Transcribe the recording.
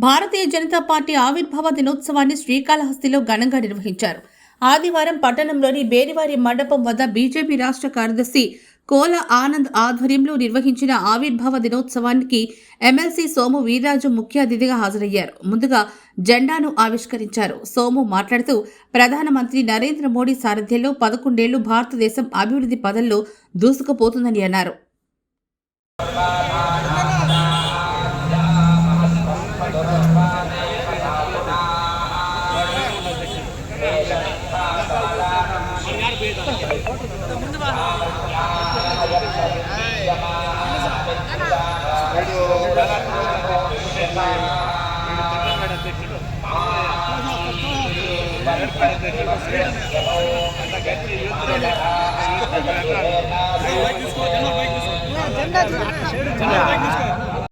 Bharatiya Janata party ఆవిర్భావ దినోత్సవాన్ని శ్రీకాళహస్తిలో ఘనంగా నిర్వహించారు. ఆదివారం పట్టణంలోని బేరివారి మండపం వద్ద బీజేపీ రాష్ట్ర కార్యదర్శి కోల ఆనంద్ ఆధ్వర్యంలో నిర్వహించిన ఆవిర్భావ దినోత్సవానికి ఎమ్మెల్సీ సోము వీర్రాజు ముఖ్య అతిథిగా హాజరయ్యారు. ముందుగా జెండాను ఆవిష్కరించారు. సోము మాట్లాడుతూ ప్రధానమంత్రి నరేంద్ర మోడీ సారథ్యంలో 11 ఏళ్లు భారతదేశం అభివృద్ధి పదంలో దూసుకుపోతుందని అన్నారు. జెండా